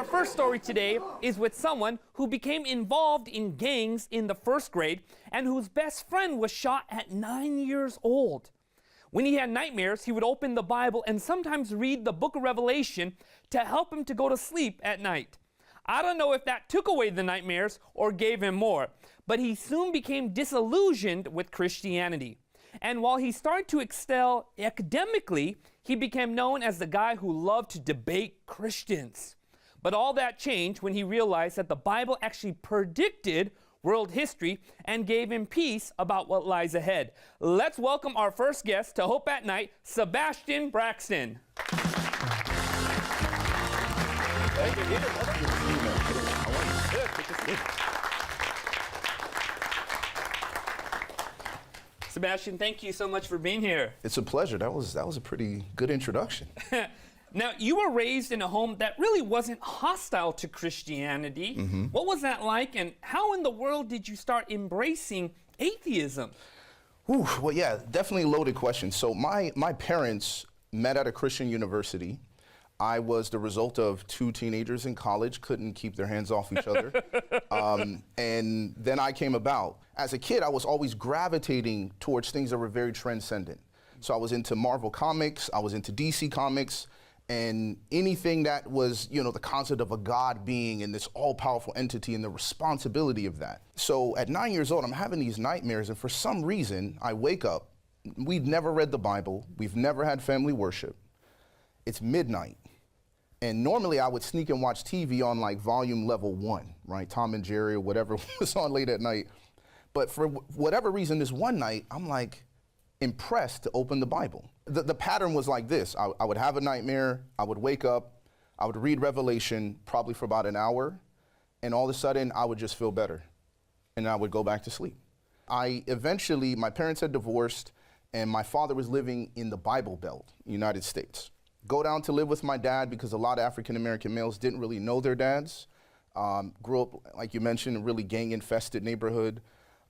Our first story today is with someone who became involved in gangs in the first grade and whose best friend was shot at 9 years old. When he had nightmares, he would open the Bible and sometimes read the book of Revelation to help him to go to sleep at night. I don't know if that took away the nightmares or gave him more, but he soon became disillusioned with Christianity. And while he started to excel academically, he became known as the guy who loved to debate Christians. But all that changed when he realized that the Bible actually predicted world history and gave him peace about what lies ahead. Let's welcome our first guest to Hope at Night, Sebastian Braxton. Thank you. Sebastian, thank you so much for being here. It's a pleasure. That was a pretty good introduction. Now, you were raised in a home that really wasn't hostile to Christianity. Mm-hmm. What was that like, and how in the world did you start embracing atheism? Well, yeah, definitely a loaded question. So my parents met at a Christian university. I was the result of two teenagers in college, couldn't keep their hands off each other. And then I came about. As a kid, I was always gravitating towards things that were very transcendent. So I was into Marvel Comics, I was into DC Comics, and anything that was, the concept of a God being and this all-powerful entity and the responsibility of that. So at 9 years old, I'm having these nightmares, and for some reason, I wake up. We'd never read the Bible. We've never had family worship. It's midnight. And normally I would sneak and watch TV on like volume level 1, right? Tom and Jerry or whatever was on late at night. But for whatever reason, this one night, I'm like impressed to open the Bible. The pattern was like this. I would have a nightmare, I would wake up, I would read Revelation probably for about an hour, and all of a sudden I would just feel better, and I would go back to sleep. My parents had divorced, and my father was living in the Bible Belt, United States. Go down to live with my dad because a lot of African-American males didn't really know their dads. Grew up, like you mentioned, in a really gang-infested neighborhood.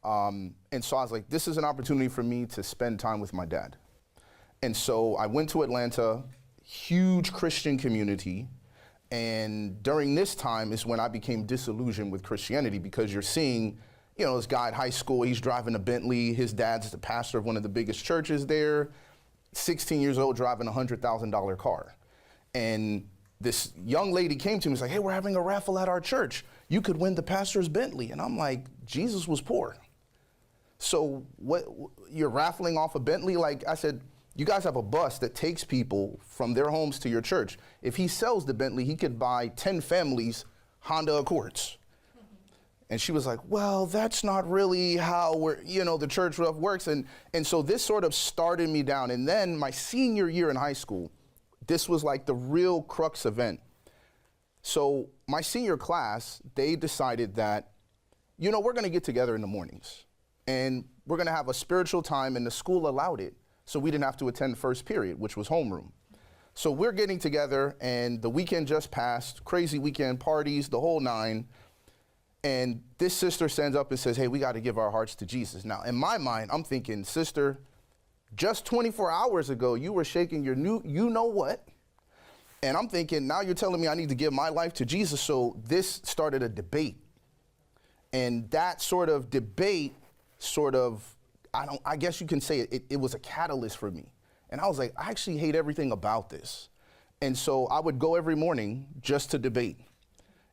And so I was like, this is an opportunity for me to spend time with my dad. And so I went to Atlanta, huge Christian community. And during this time is when I became disillusioned with Christianity, because you're seeing, this guy at high school, he's driving a Bentley. His dad's the pastor of one of the biggest churches there. 16 years old, driving a $100,000 car. And this young lady came to me and was like, hey, we're having a raffle at our church. You could win the pastor's Bentley. And I'm like, Jesus was poor. So what, you're raffling off a Bentley? Like I said, you guys have a bus that takes people from their homes to your church. If he sells the Bentley, he could buy 10 families Honda Accords. And she was like, well, that's not really how the church works. And so this sort of started me down. And then my senior year in high school, this was like the real crux event. So my senior class, they decided that, we're going to get together in the mornings and we're going to have a spiritual time, and the school allowed it. So we didn't have to attend first period, which was homeroom. So we're getting together, and the weekend just passed, crazy weekend parties, the whole nine. And this sister stands up and says, hey, we got to give our hearts to Jesus. Now, in my mind, I'm thinking, sister, just 24 hours ago, you were shaking your what? And I'm thinking, now you're telling me I need to give my life to Jesus. So this started a debate. And that sort of debate I guess you can say it was a catalyst for me. And I was like, I actually hate everything about this. And so I would go every morning just to debate.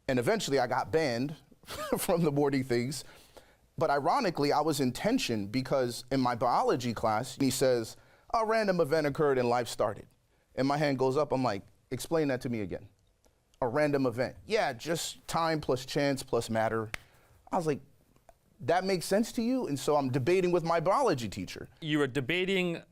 And eventually I got banned from the morning things. But ironically, I was in tension because in my biology class, he says, a random event occurred and life started. And my hand goes up. I'm like, explain that to me again. A random event. Yeah, just time plus chance plus matter. I was like, that makes sense to you? And so I'm debating with my biology teacher. You were debating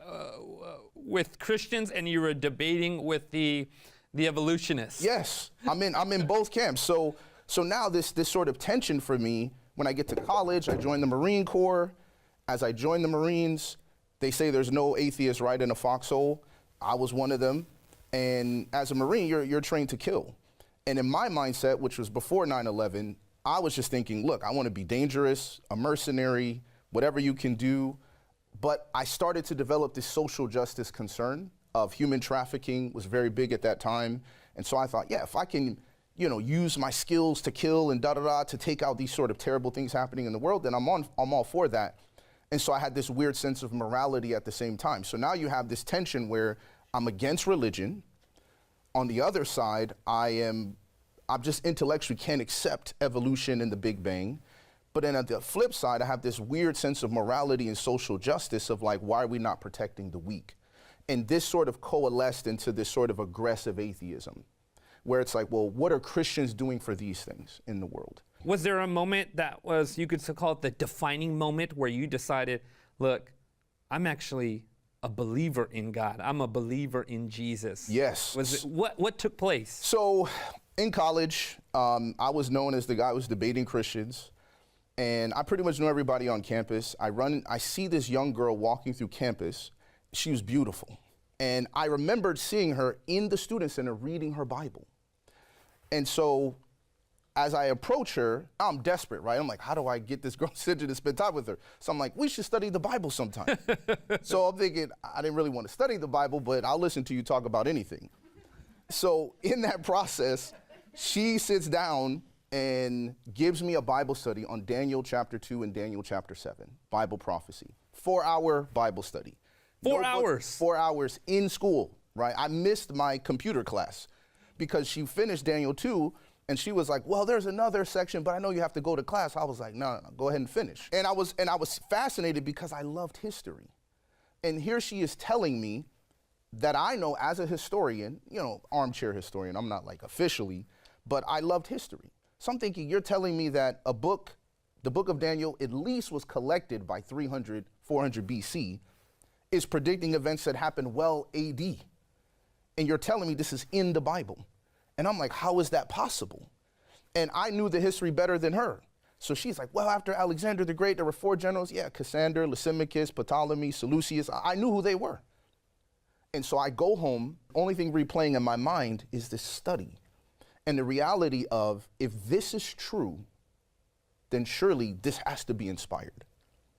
with Christians, and you were debating with the evolutionists. Yes, I'm in both camps. So now this sort of tension for me, when I get to college, I joined the Marine Corps. As I joined the Marines, they say there's no atheist right in a foxhole. I was one of them. And as a Marine, you're trained to kill. And in my mindset, which was before 9/11, I was just thinking, look, I want to be dangerous, a mercenary, whatever you can do. But I started to develop this social justice concern of human trafficking was very big at that time. And so I thought, yeah, if I can, use my skills to kill and to take out these sort of terrible things happening in the world, then I'm all for that. And so I had this weird sense of morality at the same time. So now you have this tension where I'm against religion. On the other side, I'm just intellectually can't accept evolution and the Big Bang. But then at the flip side, I have this weird sense of morality and social justice of like, why are we not protecting the weak? And this sort of coalesced into this sort of aggressive atheism, where it's like, well, what are Christians doing for these things in the world? Was there a moment that was, you could call it the defining moment, where you decided, look, I'm actually a believer in God. I'm a believer in Jesus. Yes. What took place? So in college, I was known as the guy who was debating Christians. And I pretty much knew everybody on campus. I see this young girl walking through campus. She was beautiful. And I remembered seeing her in the student center reading her Bible. And so as I approach her, I'm desperate, right? I'm like, how do I get this girl to spend time with her? So I'm like, we should study the Bible sometime. So I'm thinking, I didn't really want to study the Bible, but I'll listen to you talk about anything. So in that process, she sits down and gives me a Bible study on Daniel chapter 2 and Daniel chapter 7, Bible prophecy. 4-hour Bible study. 4 hours? 4 hours in school, right? I missed my computer class because she finished Daniel 2 and she was like, well, there's another section, but I know you have to go to class. I was like, no, go ahead and finish. And I was fascinated because I loved history. And here she is telling me that I know as a historian, armchair historian, I'm not like officially, but I loved history. So I'm thinking, you're telling me that the book of Daniel at least was collected by 300, 400 BC, is predicting events that happened well AD. And you're telling me this is in the Bible. And I'm like, how is that possible? And I knew the history better than her. So she's like, well, after Alexander the Great, there were 4 generals. Yeah, Cassander, Lysimachus, Ptolemy, Seleucus. I knew who they were. And so I go home, only thing replaying in my mind is this study. And the reality of, if this is true, then surely this has to be inspired.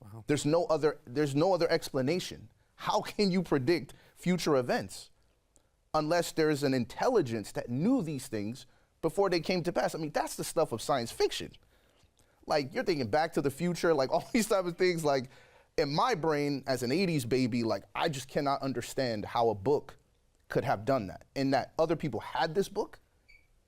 Wow. There's no other explanation. How can you predict future events unless there's an intelligence that knew these things before they came to pass? I mean, that's the stuff of science fiction. Like, you're thinking Back to the Future, like all these type of things. Like, in my brain, as an 80s baby, like, I just cannot understand how a book could have done that. And that other people had this book,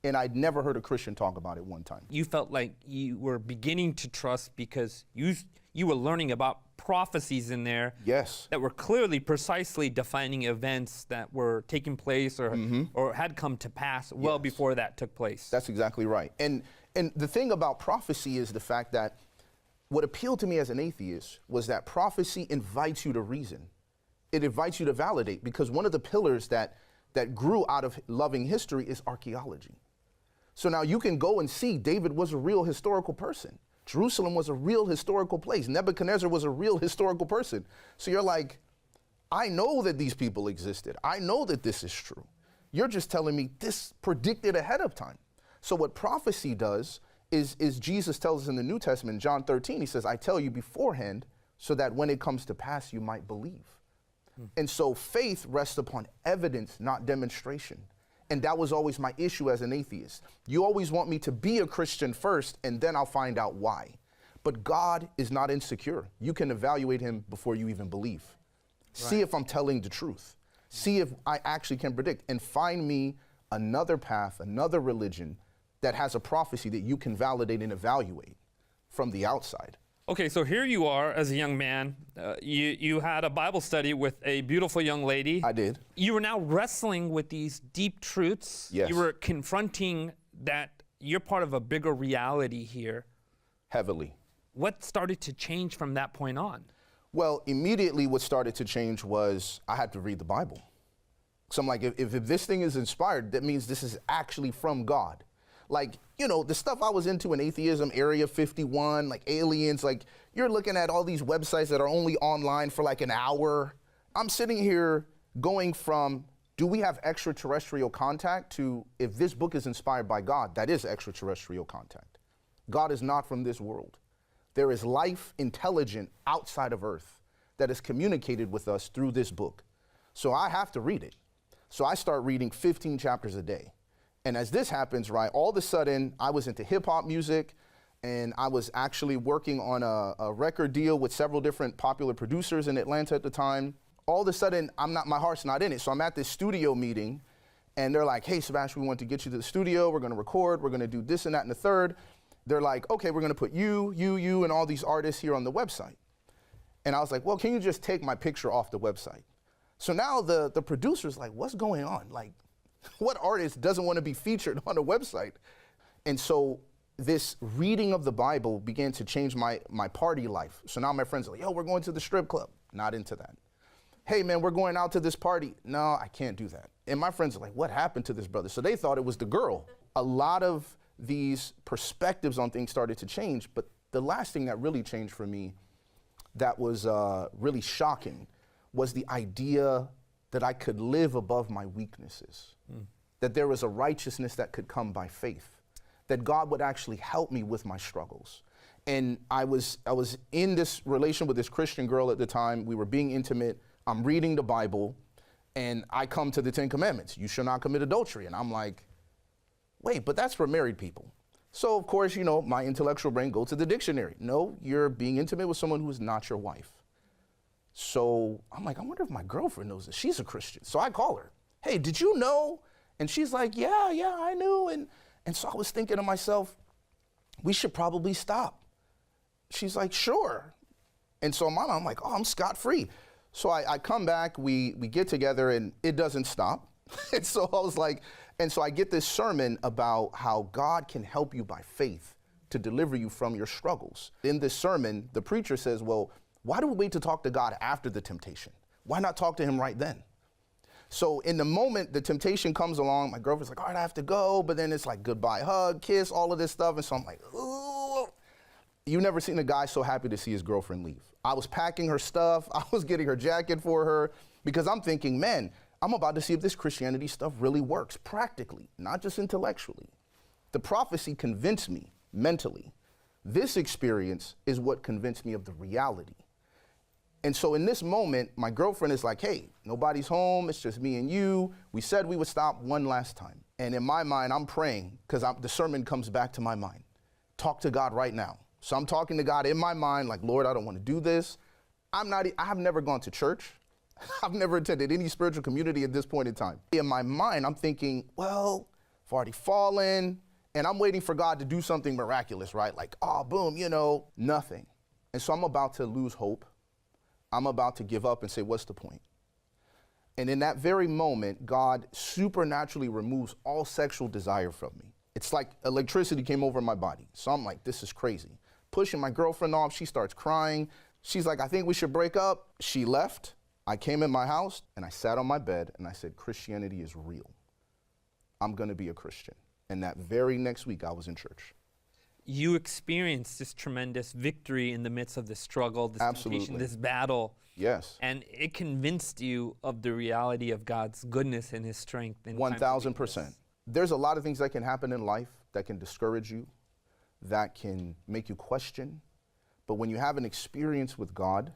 and I'd never heard a Christian talk about it one time. You felt like you were beginning to trust because you were learning about prophecies in there. Yes. That were clearly precisely defining events that were taking place or had come to pass well before that took place. That's exactly right. And the thing about prophecy is the fact that what appealed to me as an atheist was that prophecy invites you to reason. It invites you to validate, because one of the pillars that grew out of loving history is archaeology. So now you can go and see David was a real historical person. Jerusalem was a real historical place. Nebuchadnezzar was a real historical person. So you're like, I know that these people existed. I know that this is true. You're just telling me this predicted ahead of time. So what prophecy does is Jesus tells us in the New Testament, John 13, he says, I tell you beforehand so that when it comes to pass, you might believe. And so faith rests upon evidence, not demonstration. And that was always my issue as an atheist. You always want me to be a Christian first, and then I'll find out why. But God is not insecure. You can evaluate him before you even believe. Right. See if I'm telling the truth. See if I actually can predict. And find me another path, another religion that has a prophecy that you can validate and evaluate from the outside. Okay, so here you are as a young man. You had a Bible study with a beautiful young lady. I did. You were now wrestling with these deep truths. Yes. You were confronting that you're part of a bigger reality here. Heavily. What started to change from that point on? Well, immediately what started to change was I had to read the Bible. So I'm like, if this thing is inspired, that means this is actually from God. Like, the stuff I was into in atheism, Area 51, like aliens, like you're looking at all these websites that are only online for like an hour. I'm sitting here going from, do we have extraterrestrial contact, to, if this book is inspired by God, that is extraterrestrial contact. God is not from this world. There is life intelligent outside of Earth that is communicated with us through this book. So I have to read it. So I start reading 15 chapters a day. And as this happens, right, all of a sudden, I was into hip hop music, and I was actually working on a record deal with several different popular producers in Atlanta at the time. All of a sudden, my heart's not in it. So I'm at this studio meeting, and they're like, hey, Sebastian, we want to get you to the studio. We're going to record. We're going to do this and that and the third. They're like, okay, we're going to put you, and all these artists here on the website. And I was like, well, can you just take my picture off the website? So now the producer's like, what's going on? Like, what artist doesn't want to be featured on a website? And so this reading of the Bible began to change my party life. So now my friends are like, yo, we're going to the strip club. Not into that. Hey, man, we're going out to this party. No, I can't do that. And my friends are like, what happened to this brother? So they thought it was the girl. A lot of these perspectives on things started to change. But the last thing that really changed for me that was really shocking was the idea that I could live above my weaknesses, that there was a righteousness that could come by faith, that God would actually help me with my struggles. And I was in this relation with this Christian girl at the time. We were being intimate. I'm reading the Bible, and I come to the 10 Commandments. You shall not commit adultery. And I'm like, wait, but that's for married people. So, of course, you know, my intellectual brain goes to the dictionary. No, you're being intimate with someone who is not your wife. So I'm like, I wonder if my girlfriend knows this. She's a Christian. So I call her. Hey, did you know? And she's like, yeah, I knew. And so I was thinking to myself, we should probably stop. She's like, sure. And so I'm like, oh, I'm scot-free. So I come back, we get together, and it doesn't stop. And so I was like, and so I get this sermon about how God can help you by faith to deliver you from your struggles. In this sermon, the preacher says, well, why do we wait to talk to God after the temptation? Why not talk to him right then? So in the moment the temptation comes along, my girlfriend's like, all right, I have to go. But then it's like goodbye, hug, kiss, all of this stuff. And so I'm like, ooh. You've never seen a guy so happy to see his girlfriend leave. I was packing her stuff. I was getting her jacket for her because I'm thinking, man, I'm about to see if this Christianity stuff really works practically, not just intellectually. The prophecy convinced me mentally. This experience is what convinced me of the reality. And so in this moment, my girlfriend is like, hey, nobody's home. It's just me and you. We said we would stop one last time. And in my mind, I'm praying because the sermon comes back to my mind. Talk to God right now. So I'm talking to God in my mind, like, Lord, I don't want to do this. I have never gone to church. I've never attended any spiritual community at this point in time. In my mind, I'm thinking, well, I've already fallen, and I'm waiting for God to do something miraculous, right? Like, oh, boom, you know, nothing. And so I'm about to lose hope. I'm about to give up and say, what's the point? And in that very moment, God supernaturally removes all sexual desire from me. It's like electricity came over my body. So I'm like, this is crazy. Pushing my girlfriend off, she starts crying. She's like, I think we should break up. She left. I came in my house and I sat on my bed and I said, Christianity is real. I'm gonna be a Christian. And that very next week I was in church. You experienced this tremendous victory in the midst of this struggle, this temptation, this battle. Yes. And it convinced you of the reality of God's goodness and his strength. 1,000%. There's a lot of things that can happen in life that can discourage you, that can make you question. But when you have an experience with God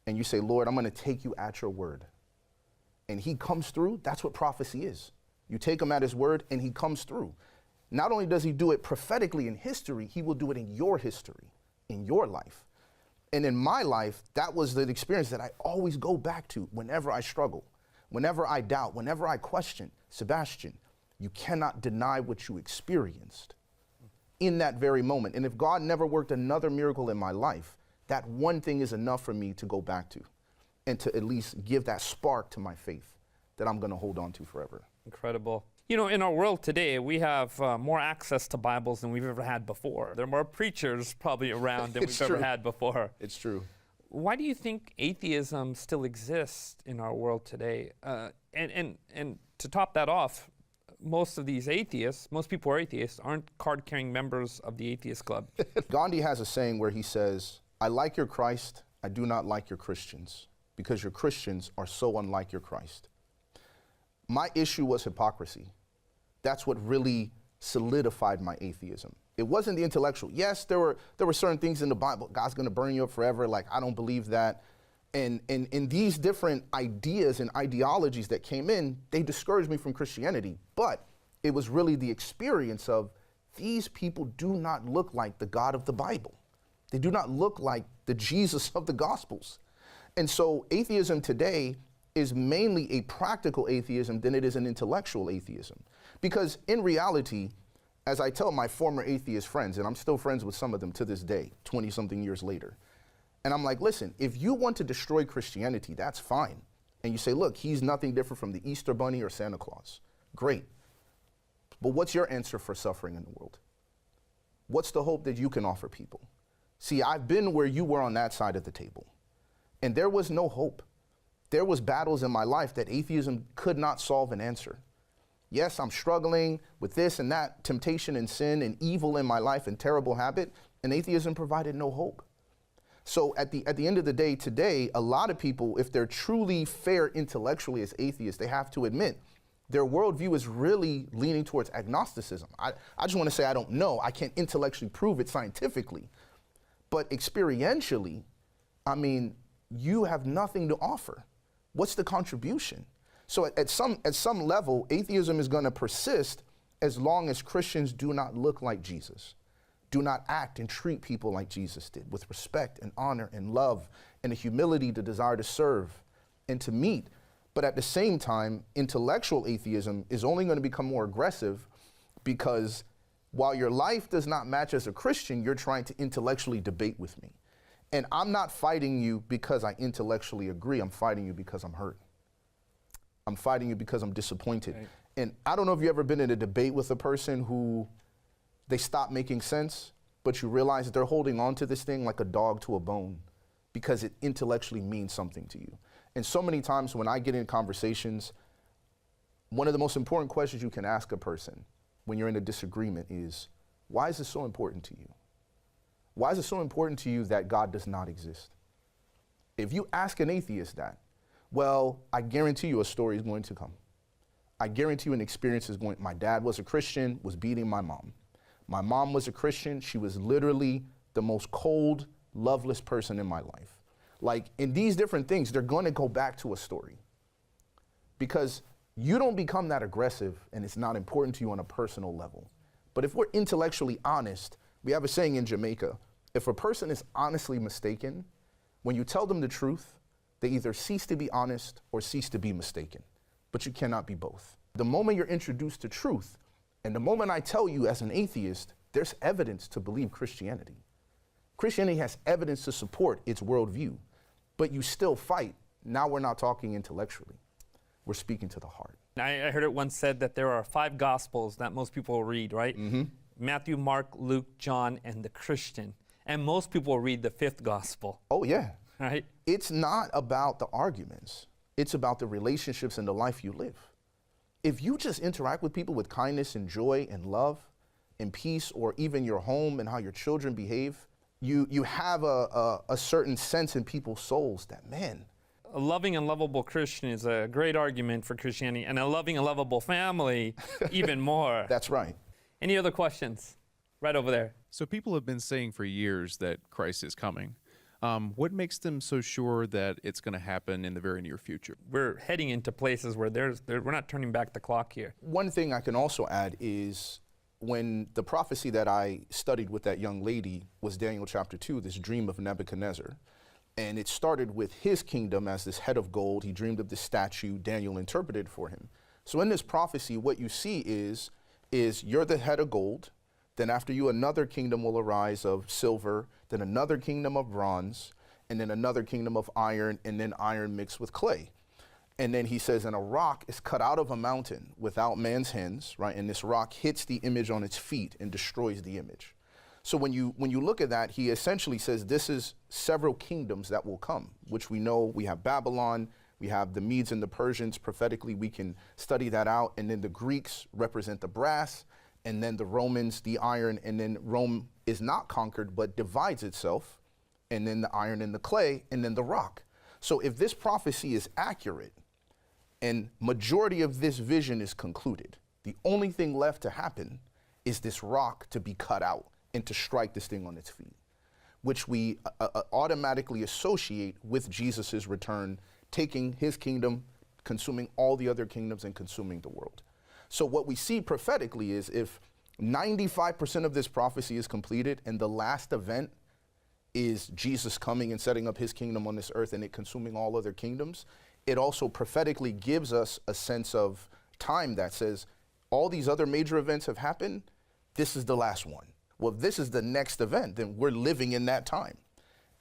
and you say, Lord, I'm going to take you at your word, and he comes through, that's what prophecy is. You take him at his word and he comes through. Not only does he do it prophetically in history, he will do it in your history, in your life. And in my life, that was the experience that I always go back to whenever I struggle, whenever I doubt, whenever I question. Sebastian, you cannot deny what you experienced in that very moment. And if God never worked another miracle in my life, that one thing is enough for me to go back to and to at least give that spark to my faith that I'm going to hold on to forever. Incredible. You know, in our world today, we have more access to Bibles than we've ever had before. There are more preachers probably around than we've ever had before. It's true. Why do you think atheism still exists in our world today? And to top that off, most of these atheists, most people who are atheists, aren't card-carrying members of the atheist club. Gandhi has a saying where he says, I like your Christ, I do not like your Christians, because your Christians are so unlike your Christ. My issue was hypocrisy. That's what really solidified my atheism. It wasn't the intellectual. Yes, there were certain things in the Bible. God's going to burn you up forever. Like, I don't believe that. And these different ideas and ideologies that came in, they discouraged me from Christianity. But It was really the experience of these people do not look like the God of the Bible. They do not look like the Jesus of the Gospels. And so atheism today is mainly a practical atheism than it is an intellectual atheism. Because in reality, as I tell my former atheist friends, and I'm still friends with some of them to this day, 20-something years later, and I'm like, listen, if you want to destroy Christianity, that's fine. And you say, look, he's nothing different from the Easter Bunny or Santa Claus. Great. But what's your answer for suffering in the world? What's the hope that you can offer people? See, I've been where you were on that side of the table, and there was no hope. There was battles in my life that atheism could not solve and answer. Yes, I'm struggling with this and that, temptation and sin and evil in my life and terrible habit, and atheism provided no hope. So at the end of the day today, a lot of people, if they're truly fair intellectually as atheists, they have to admit their worldview is really leaning towards agnosticism. I just want to say I don't know. I can't intellectually prove it scientifically. But experientially, I mean, you have nothing to offer. What's the contribution? So at some level, atheism is going to persist as long as Christians do not look like Jesus, do not act and treat people like Jesus did, with respect and honor and love and a humility to desire to serve and to meet. But at the same time, intellectual atheism is only going to become more aggressive because while your life does not match as a Christian, you're trying to intellectually debate with me. And I'm not fighting you because I intellectually agree. I'm fighting you because I'm hurt. I'm fighting you because I'm disappointed. Right. And I don't know if you've ever been in a debate with a person who they stop making sense, but you realize that they're holding on to this thing like a dog to a bone because it intellectually means something to you. And so many times when I get in conversations, one of the most important questions you can ask a person when you're in a disagreement is, why is this so important to you? Why is it so important to you that God does not exist? If you ask an atheist that, well, I guarantee you a story is going to come. I guarantee you an experience is going. My dad was a Christian, was beating my mom. My mom was a Christian. She was literally the most cold, loveless person in my life. Like, in these different things, they're going to go back to a story. Because you don't become that aggressive, and it's not important to you on a personal level. But if we're intellectually honest, we have a saying in Jamaica, if a person is honestly mistaken, when you tell them the truth, they either cease to be honest or cease to be mistaken. But you cannot be both. The moment you're introduced to truth, and the moment I tell you as an atheist, there's evidence to believe Christianity. Christianity has evidence to support its worldview, but you still fight. Now we're not talking intellectually. We're speaking to the heart. I heard it once said that there are 5 gospels that most people read, right? Mm-hmm. Matthew, Mark, Luke, John, and the Christian. And most people read the 5th gospel. Oh, yeah. Right? It's not about the arguments. It's about the relationships and the life you live. If you just interact with people with kindness and joy and love and peace, or even your home and how your children behave, you have a certain sense in people's souls that, man. A loving and lovable Christian is a great argument for Christianity, and a loving and lovable family even more. That's right. Any other questions? Right over there. So people have been saying for years that Christ is coming. What makes them so sure that it's going to happen in the very near future? We're heading into places where we're not turning back the clock here. One thing I can also add is when the prophecy that I studied with that young lady was Daniel chapter 2, this dream of Nebuchadnezzar. And it started with his kingdom as this head of gold. He dreamed of this statue. Daniel interpreted for him. So in this prophecy, what you see is you're the head of gold. Then after you, another kingdom will arise of silver, then another kingdom of bronze, and then another kingdom of iron, and then iron mixed with clay. And then he says, and a rock is cut out of a mountain without man's hands, right? And this rock hits the image on its feet and destroys the image. So when you look at that, he essentially says this is several kingdoms that will come, which we know we have Babylon, we have the Medes and the Persians. Prophetically, we can study that out. And then the Greeks represent the brass, and then the Romans, the iron, and then Rome is not conquered, but divides itself, and then the iron and the clay, and then the rock. So if this prophecy is accurate, and majority of this vision is concluded, the only thing left to happen is this rock to be cut out and to strike this thing on its feet, which we automatically associate with Jesus's return, taking his kingdom, consuming all the other kingdoms, and consuming the world. So what we see prophetically is if 95% of this prophecy is completed and the last event is Jesus coming and setting up his kingdom on this earth and it consuming all other kingdoms, it also prophetically gives us a sense of time that says all these other major events have happened, this is the last one. Well, if this is the next event, then we're living in that time.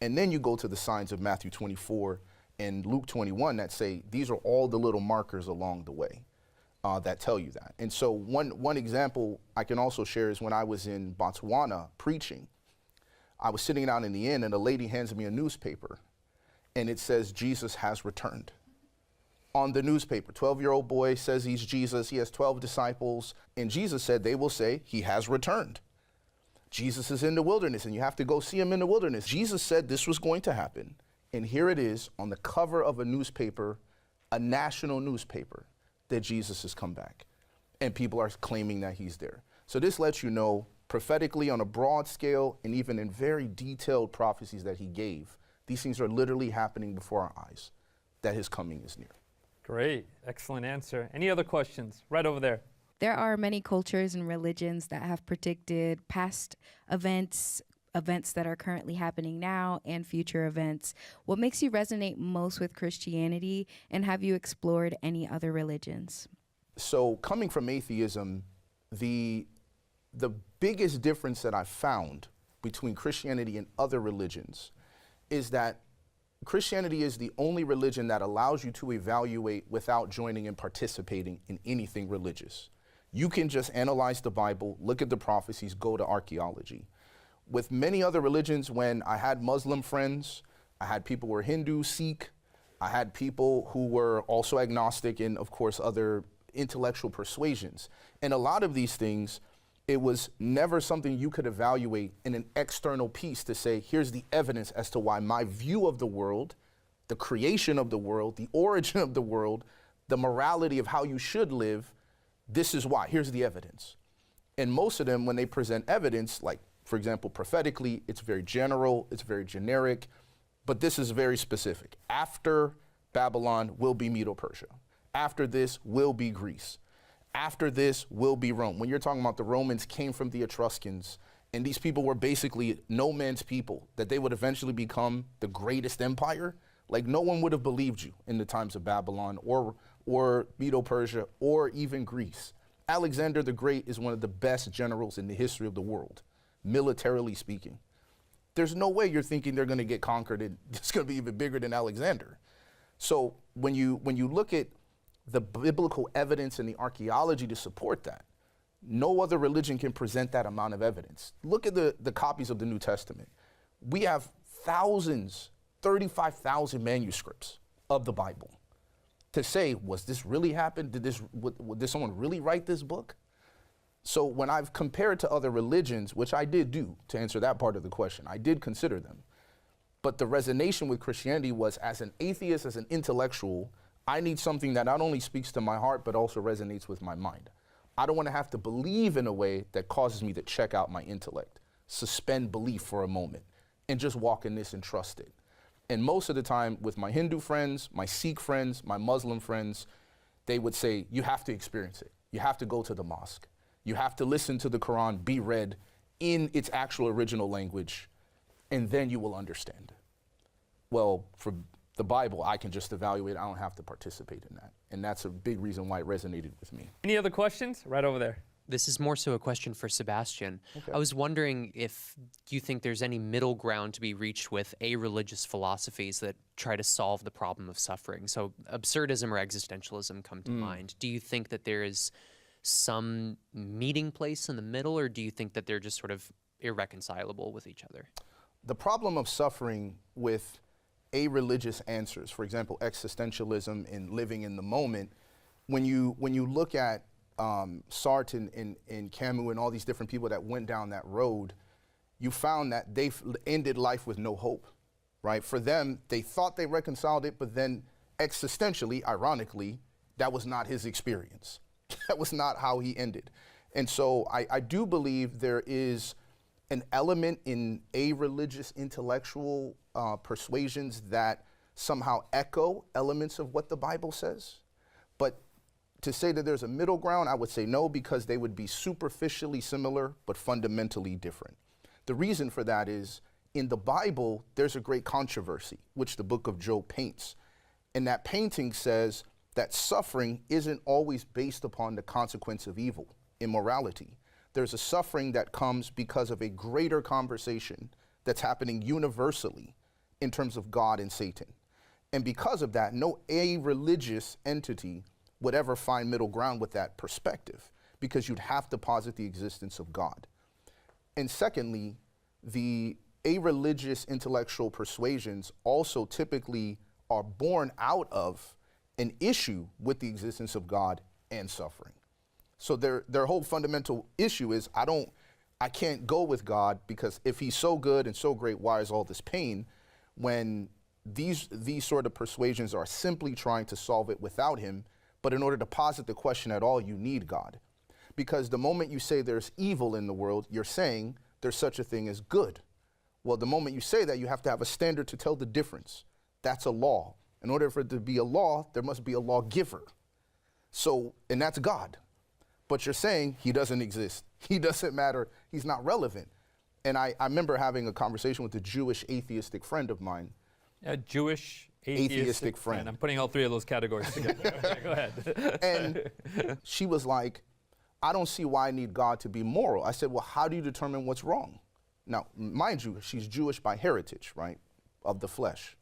And then you go to the signs of Matthew 24 and Luke 21 that say these are all the little markers along the way that tell you that. And so one example I can also share is when I was in Botswana preaching, I was sitting down in the inn and a lady hands me a newspaper and it says Jesus has returned. On the newspaper, 12-year-old boy says he's Jesus, he has 12 disciples, and Jesus said they will say he has returned. Jesus is in the wilderness and you have to go see him in the wilderness. Jesus said this was going to happen, and here it is on the cover of a newspaper, a national newspaper, that Jesus has come back. And people are claiming that he's there. So this lets you know prophetically on a broad scale and even in very detailed prophecies that he gave, these things are literally happening before our eyes, that his coming is near. Great. Excellent answer. Any other questions? Right over there. There are many cultures and religions that have predicted past events that are currently happening now, and future events. What makes you resonate most with Christianity, and have you explored any other religions? So coming from atheism, the biggest difference that I've found between Christianity and other religions is that Christianity is the only religion that allows you to evaluate without joining and participating in anything religious. You can just analyze the Bible, look at the prophecies, go to archaeology. With many other religions, when I had Muslim friends, I had people who were Hindu, Sikh, I had people who were also agnostic and, of course, other intellectual persuasions. And a lot of these things, it was never something you could evaluate in an external piece to say, here's the evidence as to why my view of the world, the creation of the world, the origin of the world, the morality of how you should live, this is why, here's the evidence. And most of them, when they present evidence, like, for example, prophetically, it's very general, it's very generic, but this is very specific. After Babylon will be Medo-Persia. After this will be Greece. After this will be Rome. When you're talking about the Romans came from the Etruscans, and these people were basically no man's people, that they would eventually become the greatest empire, like no one would have believed you in the times of Babylon or Medo-Persia or even Greece. Alexander the Great is one of the best generals in the history of the world, militarily speaking. There's no way you're thinking they're going to get conquered and it's going to be even bigger than Alexander. So when you look at the biblical evidence and the archaeology to support that, no other religion can present that amount of evidence. Look at the copies of the New Testament. We have thousands, 35,000 manuscripts of the Bible. To say, was this really happen? Did someone really write this book? So when I've compared to other religions, which I did do to answer that part of the question, I did consider them. But the resonation with Christianity was, as an atheist, as an intellectual, I need something that not only speaks to my heart, but also resonates with my mind. I don't want to have to believe in a way that causes me to check out my intellect, suspend belief for a moment, and just walk in this and trust it. And most of the time with my Hindu friends, my Sikh friends, my Muslim friends, they would say, you have to experience it. You have to go to the mosque. You have to listen to the Quran be read in its actual original language, and then you will understand. Well, for the Bible, I can just evaluate. I don't have to participate in that. And that's a big reason why it resonated with me. Any other questions? Right over there. This is more so a question for Sebastian. Okay. I was wondering if you think there's any middle ground to be reached with religious philosophies that try to solve the problem of suffering. So absurdism or existentialism come to mind. Do you think that there is some meeting place in the middle, or do you think that they're just sort of irreconcilable with each other? The problem of suffering with religious answers, for example, existentialism and living in the moment, when you look at Sartre and Camus and all these different people that went down that road, you found that they ended life with no hope, right? For them, they thought they reconciled it, but then existentially, ironically, that was not his experience. That was not how he ended. And so I do believe there is an element in religious intellectual persuasions that somehow echo elements of what the Bible says. But to say that there's a middle ground, I would say no, because they would be superficially similar but fundamentally different. The reason for that is in the Bible, there's a great controversy, which the book of Job paints. And that painting says that suffering isn't always based upon the consequence of evil, immorality. There's a suffering that comes because of a greater conversation that's happening universally in terms of God and Satan. And because of that, no a-religious entity would ever find middle ground with that perspective, because you'd have to posit the existence of God. And secondly, the a-religious intellectual persuasions also typically are born out of an issue with the existence of God and suffering. So their whole fundamental issue is, I can't go with God, because if he's so good and so great, why is all this pain? When these sort of persuasions are simply trying to solve it without him, but in order to posit the question at all, you need God. Because the moment you say there's evil in the world, you're saying there's such a thing as good. Well, the moment you say that, you have to have a standard to tell the difference. That's a law. In order for it to be a law, there must be a lawgiver. So, and that's God. But you're saying he doesn't exist. He doesn't matter. He's not relevant. And I remember having a conversation with a Jewish atheistic friend of mine. A Jewish atheistic friend. I'm putting all three of those categories together. Okay, go ahead. And she was like, I don't see why I need God to be moral. I said, well, how do you determine what's wrong? Now, mind you, she's Jewish by heritage, right, of the flesh.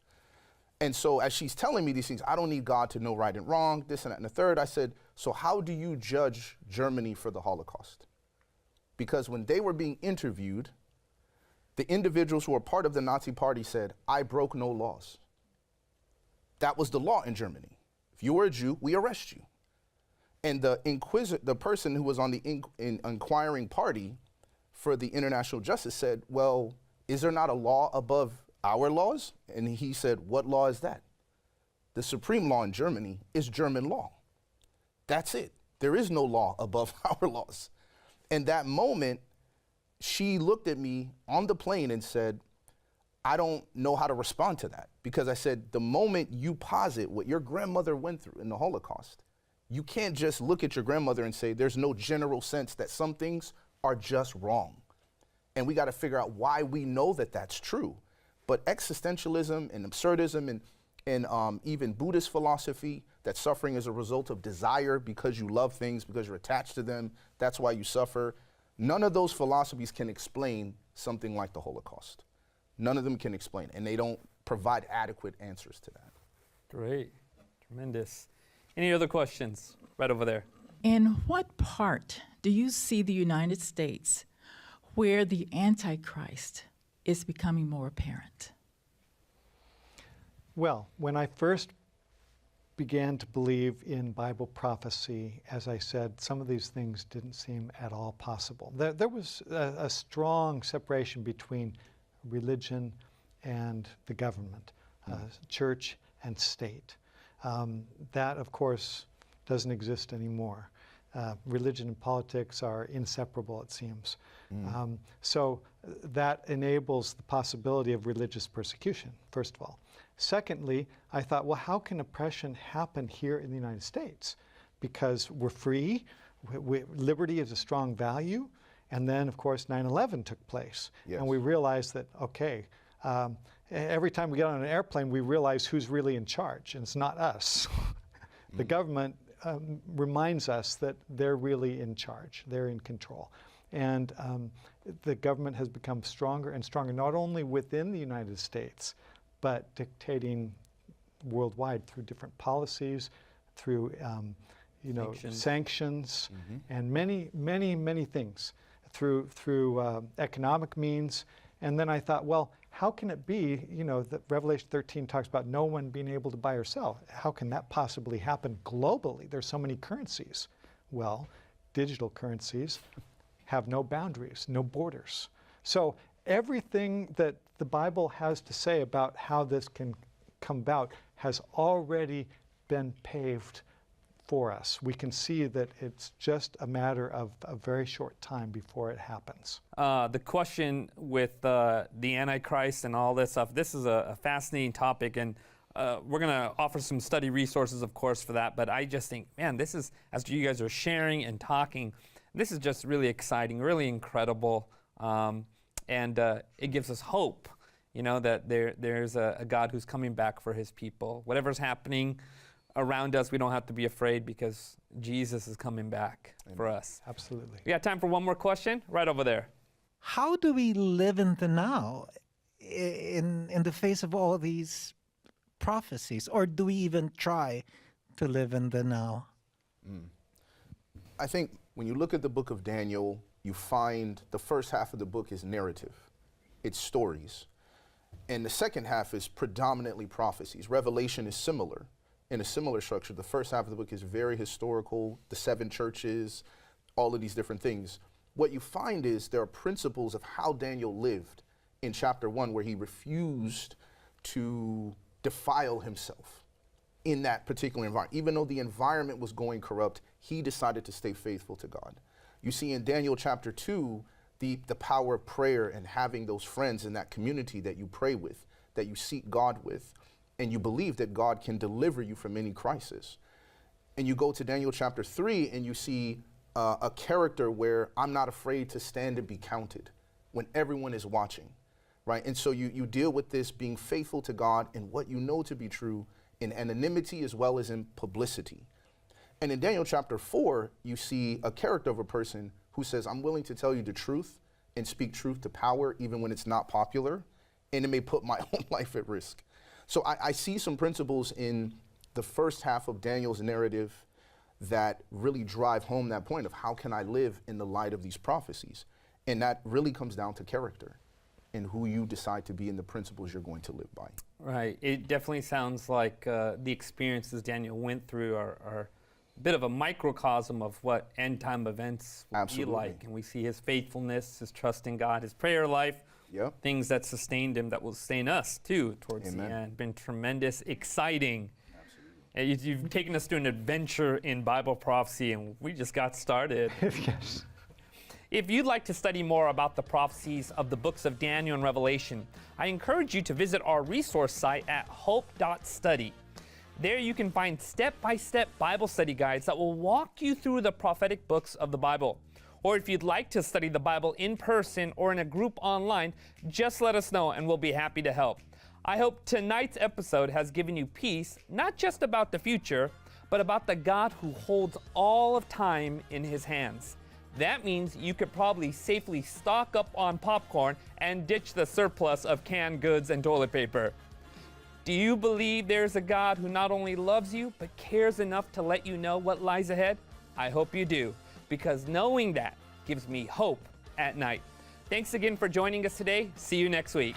And so as she's telling me these things, I don't need God to know right and wrong, this and that and the third. I said, so how do you judge Germany for the Holocaust? Because when they were being interviewed, the individuals who were part of the Nazi party said, I broke no laws. That was the law in Germany. If you were a Jew, we arrest you. And the person who was on the inquiring party for the international justice said, well, is there not a law above our laws? And he said, what law is that? The supreme law in Germany is German law. That's it. There is no law above our laws. And that moment, she looked at me on the plane and said, I don't know how to respond to that. Because I said, the moment you posit what your grandmother went through in the Holocaust, you can't just look at your grandmother and say, there's no general sense that some things are just wrong. And we got to figure out why we know that that's true. But existentialism and absurdism and even Buddhist philosophy, that suffering is a result of desire because you love things, because you're attached to them, that's why you suffer. None of those philosophies can explain something like the Holocaust. None of them can explain, and they don't provide adequate answers to that. Great, tremendous. Any other questions? Right over there. In what part do you see the United States where the Antichrist is becoming more apparent? Well, when I first began to believe in Bible prophecy, as I said, some of these things didn't seem at all possible. There was a strong separation between religion and the government, church and state. That, of course, doesn't exist anymore. Religion and politics are inseparable, it seems. So that enables the possibility of religious persecution, first of all. Secondly, I thought, well, how can oppression happen here in the United States? Because we're free, liberty is a strong value, and then, of course, 9/11 took place. Yes. And we realized that, okay, every time we get on an airplane, we realize who's really in charge, and it's not us. The government reminds us that they're really in charge, they're in control. And the government has become stronger and stronger, not only within the United States, but dictating worldwide through different policies, through sanctions, and many things, through economic means. And then I thought, well, how can it be, that Revelation 13 talks about no one being able to buy or sell? How can that possibly happen globally? There's so many currencies. Well, digital currencies have no boundaries, no borders. So everything that the Bible has to say about how this can come about has already been paved for us. We can see that it's just a matter of a very short time before it happens. The question with the Antichrist and all this stuff, this is a fascinating topic, and we're going to offer some study resources, of course, for that. But I just think, man, this is, as you guys are sharing and talking, this is just really exciting, really incredible. And it gives us hope, that there's a God who's coming back for his people. Whatever's happening around us, we don't have to be afraid because Jesus is coming back for us. Absolutely. We got time for one more question? Right over there. How do we live in the now in the face of all these prophecies? Or do we even try to live in the now? I think when you look at the book of Daniel, you find the first half of the book is narrative. It's stories. And the second half is predominantly prophecies. Revelation is similar, in a similar structure. The first half of the book is very historical, the 7 churches, all of these different things. What you find is there are principles of how Daniel lived in chapter 1, where he refused to defile himself in that particular environment. Even though the environment was going corrupt, he decided to stay faithful to God. You see in Daniel chapter 2, the power of prayer and having those friends in that community that you pray with, that you seek God with, and you believe that God can deliver you from any crisis. And you go to Daniel chapter 3 and you see a character where I'm not afraid to stand and be counted when everyone is watching, right? And so you deal with this being faithful to God and what you know to be true in anonymity as well as in publicity. And in Daniel chapter 4, you see a character of a person who says, I'm willing to tell you the truth and speak truth to power even when it's not popular, and it may put my own life at risk. So I see some principles in the first half of Daniel's narrative that really drive home that point of how can I live in the light of these prophecies? And that really comes down to character and who you decide to be and the principles you're going to live by. Right. It definitely sounds like the experiences Daniel went through are a bit of a microcosm of what end-time events will be like. And we see his faithfulness, his trust in God, his prayer life, things that sustained him that will sustain us, too, towards the end. Been tremendous, exciting. You've taken us to an adventure in Bible prophecy, and we just got started. Yes. If you'd like to study more about the prophecies of the books of Daniel and Revelation, I encourage you to visit our resource site at hope.study. There you can find step-by-step Bible study guides that will walk you through the prophetic books of the Bible. Or if you'd like to study the Bible in person or in a group online, just let us know and we'll be happy to help. I hope tonight's episode has given you peace, not just about the future, but about the God who holds all of time in his hands. That means you could probably safely stock up on popcorn and ditch the surplus of canned goods and toilet paper. Do you believe there's a God who not only loves you, but cares enough to let you know what lies ahead? I hope you do, because knowing that gives me hope at night. Thanks again for joining us today. See you next week.